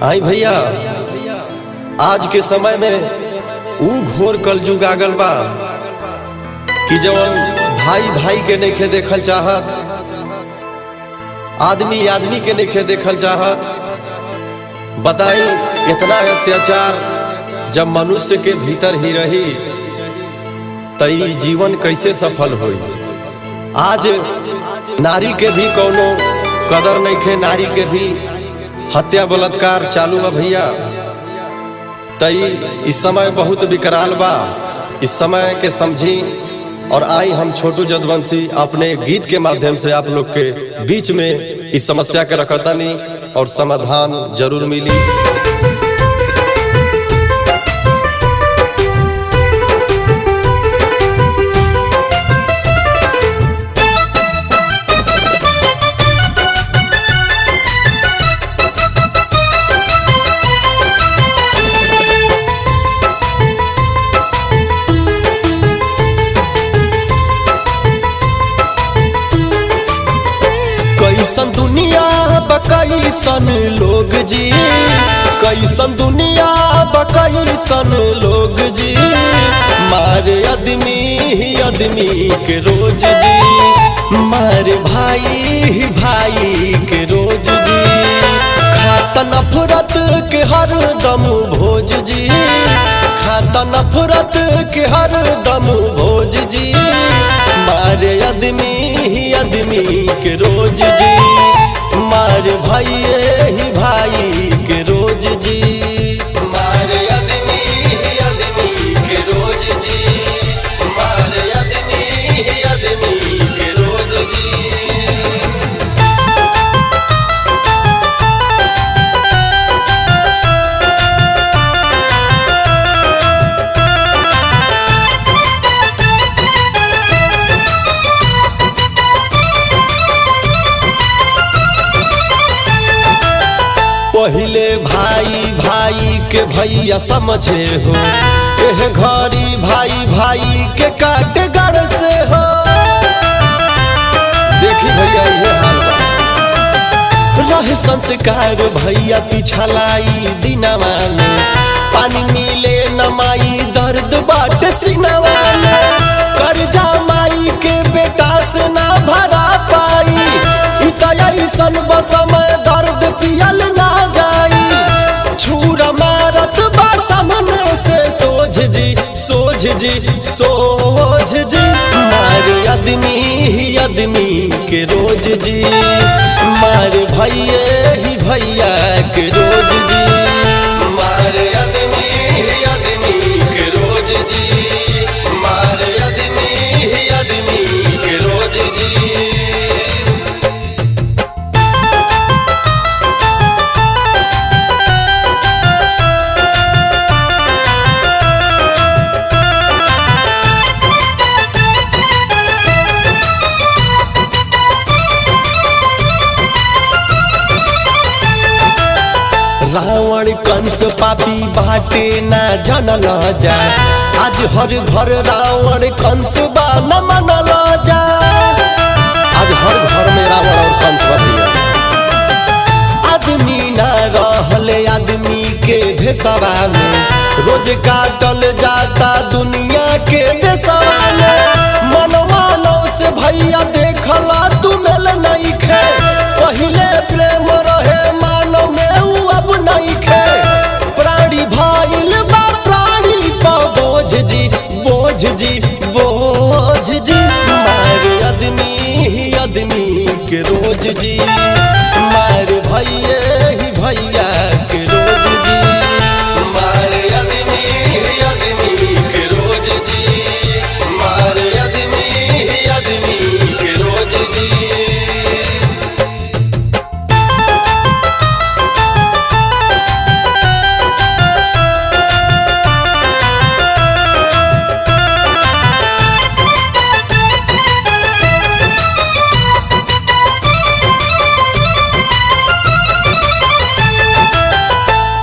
आई भैया, आज के समय में ऊ घोर कलयुग आ गल बा कि जवन भाई भाई के नइखे देखल चाहत, आदमी आदमी के नइखे देखल चाहत। बताई इतना अत्याचार जब मनुष्य के भीतर ही रही तई जीवन कैसे सफल होई। आज नारी के भी कोनो कदर नइखे, नारी के भी हत्या बलात्कार चालू बा भैया। तई इस समय बहुत विकराल बा, इस समय के समझी। और आई हम छोटू जदवंशी अपने गीत के माध्यम से आप लोग के बीच में इस समस्या के रखतानी और समाधान जरूर मिली। कैसन दुनिया कैसन लोग जी, कैसन दुनिया कैसन लोग जी, मारे आदमी ही आदमी के रोज जी, मारे भाई भाई के रोज जी, खाता नफरत के हर दम भोज जी, खाता नफरत के हर दम भोज जी, मारे आदमी ही आदमी के रोज जी, मारे भाई ही भाई के रोज जी, मारे आदमी ही आदमी के रोज जी, मारे आदमी ही आदमी के रोज जी। पहले भाई भाई के भैया समझे हो, एह घरी भाई भाई के काटे गढ़ से हो। देखी भैया ये हाल बा, रहे संस्कार भैया पिछलाई दिनवा में, पानी मिले नमाई दर्द बाट सिनवा में, कर्जा माई के बेटा से ना भरा पाई, इतन बसमय दर्द पियल ना जाई, छुरा मारत बा सामने से सोझ जी सोझ जी सोझ जी, मारे आदमी ही आदमी के रोज जी, मारे भैया ही भैया के रोज जी, मारे आदमी ही आदमी के रोज जी, मारे आदमी ही आदमी के रोज जी। रावण कंस पापी बाटे ना जनल जा, आज हर घर रावण कंस बा न मनल जा, आज हर घर में रावण और कंस बा भैया। आदमी ना रहले आदमी के भेसवा में, रोज काटल जाता दुनिया के देशवा में, मनवानो से भैया देखला तू मेल नहीं खे, पहले प्रेम रहे मानव में अब नहीं खे, प्राणी भाईल बा प्राणी पा बोझ जी बोझ जी बोझ जी, मारे आदमी ही आदमी के रोज जी, मारे भैया ही भैया के रोज जी, मारे आदमी ही आदमी के रोज जी, मारे आदमी ही आदमी के रोज जी।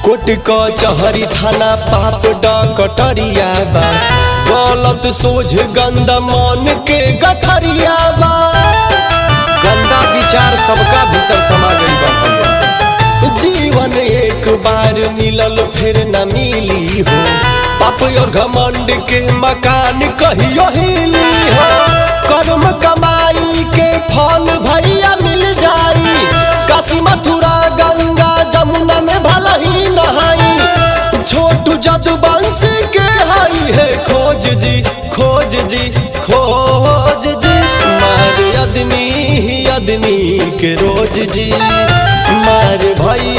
कोट कचहरी थाना पाप डकटरिया बा, गलत सोझ गंदा मन के गठरिया बा, गंदा विचार सबका भीतर समा गई बा भैया। जीवन एक बार मिलल फिर न मिली हो, पाप और घमंड के मकान कहियो हिली हो। कर्म कमाई के फल भैया मिल जाई, काशी मथुरा गंगा जमुना में भला ही नहाई। छोटू जदुवंशी के हाई है खोज जी, खोज जी, खोज जी। मार आदमी ही आदमी के रोज जी, मार भाई